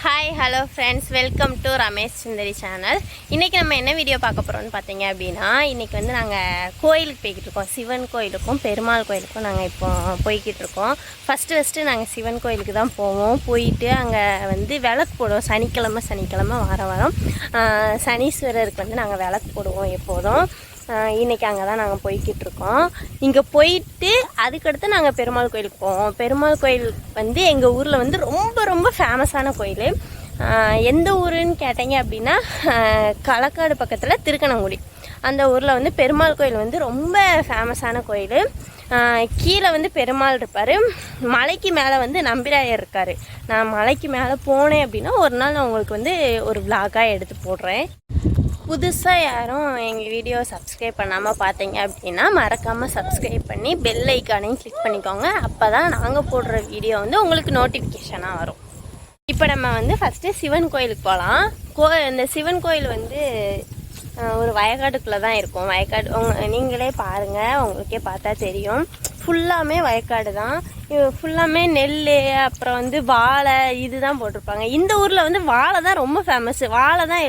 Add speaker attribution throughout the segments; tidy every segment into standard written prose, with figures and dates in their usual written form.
Speaker 1: Hi hello friends, welcome to Ramesh Sundari channel. இன்றைக்கி நம்ம என்ன வீடியோ பார்க்க போகிறோம்னு பார்த்தீங்க அப்படின்னா, இன்றைக்கி வந்து நாங்கள் கோயிலுக்கு போய்கிட்டு இருக்கோம். சிவன் கோயிலுக்கும் பெருமாள் கோயிலுக்கும் நாங்கள் இப்போ போய்கிட்டு இருக்கோம். ஃபஸ்ட்டு நாங்கள் சிவன் கோயிலுக்கு தான் போவோம். போயிட்டு அங்கே வந்து விளக்கு போடுவோம். சனிக்கிழமை வாரம் சனீஸ்வரருக்கு வந்து நாங்கள் விளக்கு போடுவோம் எப்போதும். இன்றைக்கி அங்கே தான் நாங்கள் போய்கிட்டு இருக்கோம். இங்கே போயிட்டு அதுக்கடுத்து நாங்கள் பெருமாள் கோயிலுக்கு போவோம். பெருமாள் கோயில் வந்து எங்கள் ஊரில் வந்து ரொம்ப ஃபேமஸான கோயில். எந்த ஊருன்னு கேட்டீங்க அப்படின்னா, களக்காடு பக்கத்தில் திருக்கணங்குடி. அந்த ஊரில் வந்து பெருமாள் கோயில் வந்து ரொம்ப ஃபேமஸான கோயில். கீழே வந்து பெருமாள் இருப்பார், மலைக்கு மேலே வந்து நம்பிராயர் இருக்கார். நான் மலைக்கு மேலே போனேன் அப்படின்னா ஒரு நாள் நான் உங்களுக்கு வந்து ஒரு விளாகாக எடுத்து போடுறேன். புதுசாக யாரும் எங்கள் வீடியோ சப்ஸ்கிரைப் பண்ணாமல் பார்த்தீங்க அப்படின்னா மறக்காமல் சப்ஸ்கிரைப் பண்ணி பெல் ஐக்கானையும் கிளிக் பண்ணிக்கோங்க. அப்போ தான் நாங்கள் போடுற வீடியோ வந்து உங்களுக்கு நோட்டிஃபிகேஷனாக வரும். இப்போ நம்ம வந்து ஃபஸ்ட்டு சிவன் கோயிலுக்கு போகலாம். இந்த சிவன் கோயில் வந்து ஒரு வயக்காட்டுக்குள்ளே தான் இருக்கும். வயக்காடு நீங்களே பாருங்கள், உங்களுக்கே பார்த்தா தெரியும். ஃபுல்லாமே வயக்காடு தான். ஃபுல்லாமே நெல், அப்புறம் வந்து வாழை இதுதான் போட்டிருப்பாங்க. இந்த ஊரில் வந்து வாழை தான் ரொம்ப ஃபேமஸ்ஸு. வாழை தான்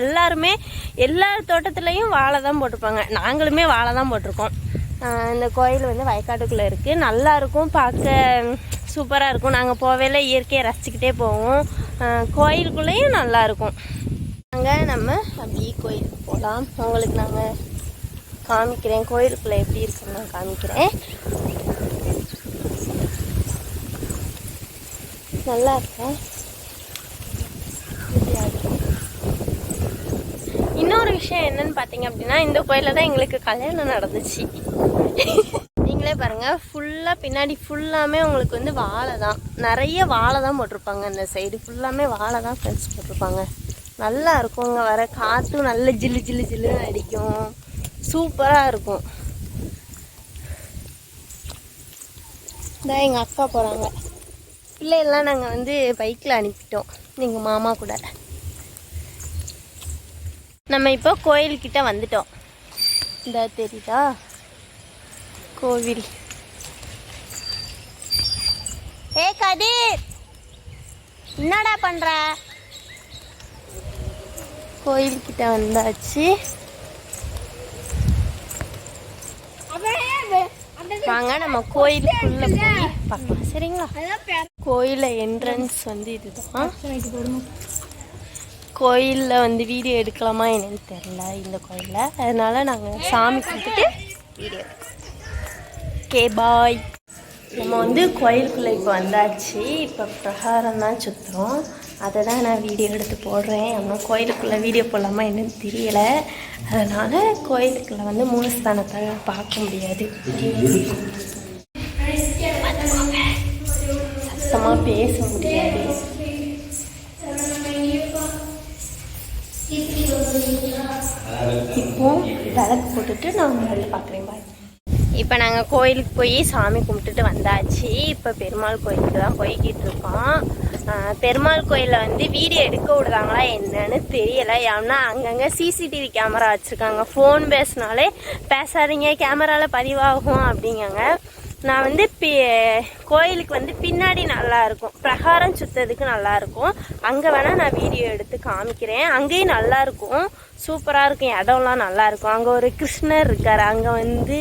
Speaker 1: எல்லா தோட்டத்துலேயும் வாழை தான் போட்டிருப்பாங்க. நாங்களுமே வாழை தான் போட்டிருக்கோம். இந்த கோயில் வந்து வயக்காட்டுக்குள்ளே இருக்குது. நல்லாயிருக்கும், பார்க்க சூப்பராக இருக்கும். நாங்கள் போவேல இயற்கையை ரசிச்சுக்கிட்டே போவோம். கோயிலுக்குள்ளேயும் நல்லாயிருக்கும். நாங்கள் நம்ம அப்படியே கோயிலுக்கு போகலாம். உங்களுக்கு நாங்கள் காமிக்கிறேன், கோயிலுக்குள்ளே எப்படி இருக்குன்னு நான் காமிக்கிறேன். நல்லா இருக்கேன். இன்னொரு விஷயம் என்னன்னு பார்த்தீங்க அப்படின்னா, இந்த கோயிலில் தான் எங்களுக்கு கல்யாணம் நடந்துச்சு. நீங்களே பாருங்கள், ஃபுல்லாக பின்னாடி ஃபுல்லாமே உங்களுக்கு வந்து வாழை தான். நிறைய வாழை தான் போட்டிருப்பாங்க. அந்த சைடு ஃபுல்லாமே வாழை தான் ஃப்ரெண்ட்ஸ் போட்டிருப்பாங்க. நல்லா இருக்கும். இங்கே வர காற்றும் நல்ல ஜில்லுன்னு அடிக்கும். சூப்பராக இருக்கும். இதான் எங்கள் அக்கா போகிறாங்க. பிள்ளைகள்லாம் நாங்கள் வந்து பைக்கில் அனுப்பிட்டோம் எங்கள் மாமா கூட. நம்ம இப்போ கோயில்கிட்ட வந்துட்டோம். இந்த தெரியுதா கோவில். ஏ கதிர், என்னடா பண்ணுற? கோயில்கிட்ட வந்தாச்சு. வாங்க நம்ம கோயிலுக்குள்ள போய் பார்க்கலாம், சரிங்களா? கோயில என்ட்ரன்ஸ் வந்து இதுதான். கோயிலில் வந்து வீடியோ எடுக்கலாமா என்னன்னு தெரியல இந்த கோயிலில். அதனால நாங்கள் சாமி கும்பிட்டுட்டு வீடியோ எடுக்கிறோம். Okay bye. நம்ம வந்து கோயிலுக்குள்ளே இப்போ வந்தாச்சு. இப்போ பிரகாரம் தான் சுற்றுறோம். அதை தான் நான் வீடியோ எடுத்து போடுறேன். ஆனால் கோயிலுக்குள்ளே வீடியோ போடலாமா என்னன்னு தெரியலை. அதனால் கோயிலுக்குள்ளே வந்து மூலஸ்தானத்தை பார்க்க முடியாது. சத்தமாக பேச முடியாது. இப்போ விளக்கு போட்டுட்டு நான் உங்களை பார்க்குறேன். பாய். இப்போ நாங்கள் கோயிலுக்கு போய் சாமி கும்பிட்டுட்டு வந்தாச்சு. இப்போ பெருமாள் கோயிலுக்கு தான் போய்கிட்டு இருக்கோம். பெருமாள் கோயிலில் வந்து வீடியோ எடுக்க விடுறாங்களா என்னன்னு தெரியலை. ஏன்னா அங்கங்கே சிசிடிவி கேமரா வச்சுருக்காங்க. ஃபோன் பேசினாலே பேசாதீங்க, கேமராவில் பதிவாகும் அப்படிங்காங்க. நான் வந்து கோயிலுக்கு வந்து பின்னாடி நல்லாயிருக்கும், பிரகாரம் சுற்றுறதுக்கு நல்லாயிருக்கும். அங்கே வேணால் நான் வீடியோ எடுத்து காமிக்கிறேன். அங்கேயும் நல்லாயிருக்கும், சூப்பராக இருக்கும். இடம்லாம் நல்லாயிருக்கும். அங்கே ஒரு கிருஷ்ணர் இருக்கார். அங்கே வந்து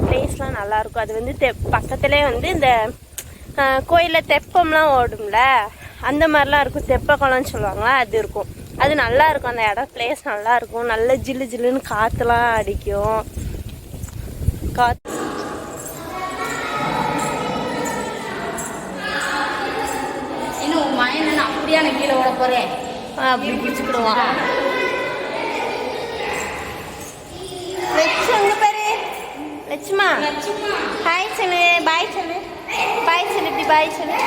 Speaker 1: பிளேஸ்லாம் நல்லாயிருக்கும். அது வந்து பக்கத்துலேயே வந்து இந்த கோயிலில் தெப்பம்லாம் ஓடும்ல, அந்த மாதிரிலாம் இருக்கும். தெப்ப குளம்னு சொல்லுவாங்களா, அது இருக்கும். அது நல்லாயிருக்கும். அந்த இடம் பிளேஸ் நல்லாயிருக்கும். நல்ல ஜில்லுன்னு காற்றுலாம் அடிக்கும்.
Speaker 2: அப்படியே நான் கீழே ஓட போகிறேன்.
Speaker 1: அப்படி பிடிச்சிக்கிடுவான். லட்சுமி பாரு, லட்சுமா ஹாய் சொல்லு, பாய் சொல்லு, பாய் சொல்லு, இப்படி பாய் சொல்லு.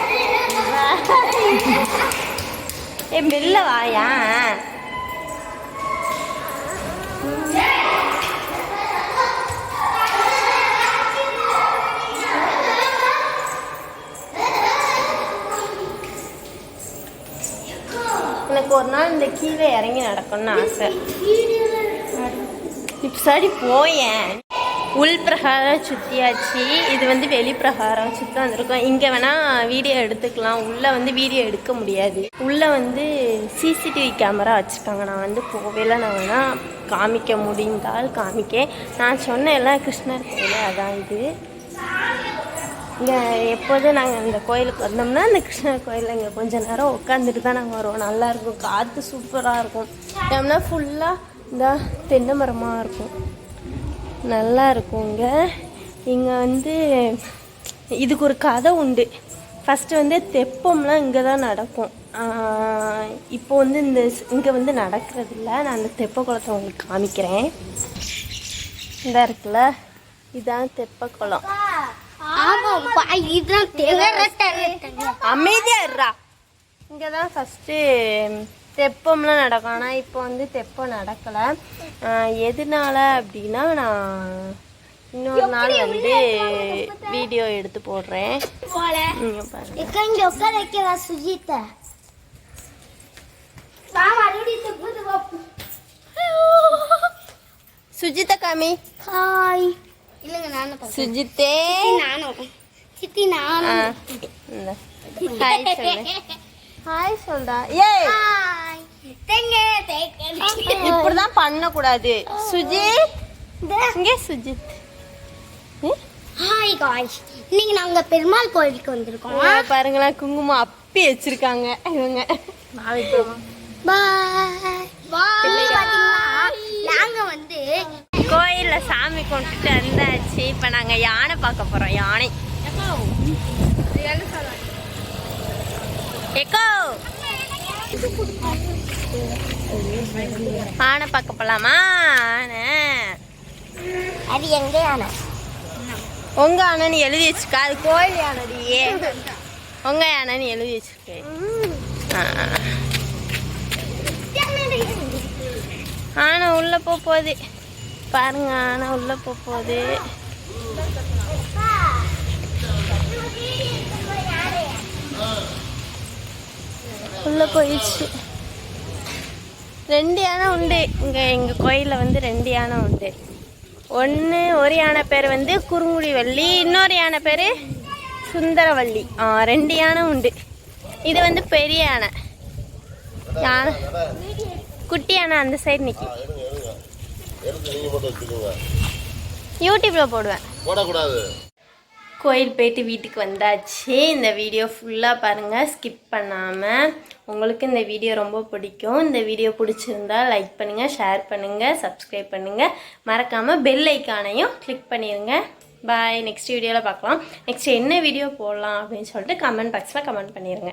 Speaker 1: ஏ வெளில வாயா. எனக்கு ஒரு நாள் இந்த கீழே இறங்கி நடக்கணும்னு ஆசை. இப்போ சரி போயேன். உள் பிரகாரம் சுற்றியாச்சு. இது வந்து வெளி பிரகாரம் சுற்றி வந்திருக்கோம். இங்கே வேணால் வீடியோ எடுத்துக்கலாம், உள்ளே வந்து வீடியோ எடுக்க முடியாது. உள்ளே வந்து சிசிடிவி கேமரா வச்சுருக்காங்க. நான் வந்து போவேல, நான் வேணால் காமிக்க முடிந்தால் காமிக்க. நான் சொன்னேன்ல கிருஷ்ணர் கோயில், அதான் இது. இங்கே எப்போதும் நாங்கள் இந்த கோயிலுக்கு வந்தோம்னா இந்த கிருஷ்ணர் கோயிலில் இங்கே கொஞ்சம் நேரம் உட்காந்துட்டு தான் நாங்கள் வருவோம். நல்லாயிருக்கும், காற்று சூப்பராக இருக்கும். ஏன்னா ஃபுல்லாக இந்த தென்னை மரமாக இருக்கும், நல்லா இருக்குங்க. இங்கே வந்து இதுக்கு ஒரு கதை உண்டு. ஃபஸ்ட்டு வந்து தெப்பம்லாம் இங்கே தான் நடக்கும். இப்போ வந்து இங்கே வந்து நடக்கிறதில்ல. நான் அந்த தெப்ப குளத்தை உங்களுக்கு காமிக்கிறேன். இந்த இருக்குல்ல, இதுதான் தெப்ப குளம். அமைதியாடுறா. இங்கே தான் ஃபஸ்ட்டு தெப்பம்லாம் நடக்கும். ஆனால் இப்போ வந்து தெப்பம் நடக்கலை. எதனால அப்படின்னா நான் இன்னொரு நாள் வந்து வீடியோ எடுத்து போடுறேன். சுஜிதா காமி.
Speaker 2: ஹாய். இல்லைங்க நானும்
Speaker 1: சுஜித்தே.
Speaker 2: நானும் சித்தி நானும்.
Speaker 1: ஹாய் சொல்லு. ஹாய் சொல்டா. ஏய் இப்படிதான் பண்ணக்கூடாது சுஜித். இங்கே சுஜித்.
Speaker 2: ஹாய் காய்ஸ், இன்னைக்கு நாங்க பெருமாள் கோயிலுக்கு வந்திருக்கோம்.
Speaker 1: பாருங்களா, குங்குமம் அப்பி வச்சிருக்காங்க இவங்க.
Speaker 2: நாங்க வந்து
Speaker 1: கோயில்ல சாமி கொண்டுட்டு வந்தாச்சு. இப்ப நாங்க யானை பார்க்க போறோம். யானை எக்கோ ஆனை பார்க்க போலாமா?
Speaker 2: அது எங்க யானை?
Speaker 1: உங்க யானைன்னு எழுதி வச்சுக்கா. அது கோயில் யானையே. உங்க யானைன்னு எழுதி வச்சிருக்கேன். ஆனை உள்ள போகுது பாருங்க. ஆனை உள்ள போகுது. உள்ள போயிடுச்சு. 2 யானை உண்டு இங்கே. எங்கள் கோயிலில் வந்து 2 யானை உண்டு. ஒரு யானை பேர் வந்து குறுங்குடி வள்ளி, இன்னொரு யானை பேர் சுந்தரவள்ளி. 2 யானை உண்டு. இது வந்து பெரிய யானை. யானை குட்டி யானை அந்த சைடு நிற்கும். யூடியூப்ல போடுவேன். கோயில் போயிட்டு வீட்டுக்கு வந்தாச்சு. இந்த வீடியோ ஃபுல்லாக பாருங்கள், ஸ்கிப் பண்ணாமல். உங்களுக்கு இந்த வீடியோ ரொம்ப பிடிக்கும். இந்த வீடியோ பிடிச்சிருந்தா லைக் பண்ணுங்கள், ஷேர் பண்ணுங்கள், சப்ஸ்கிரைப் பண்ணுங்கள். மறக்காமல் பெல் ஐக்கானையும் கிளிக் பண்ணிடுங்க. பாய். நெக்ஸ்ட் வீடியோவில் பார்க்கலாம். நெக்ஸ்ட் என்ன வீடியோ போடலாம் அப்படின்னு சொல்லிட்டு கமெண்ட் பாக்ஸில் கமெண்ட் பண்ணிடுங்க.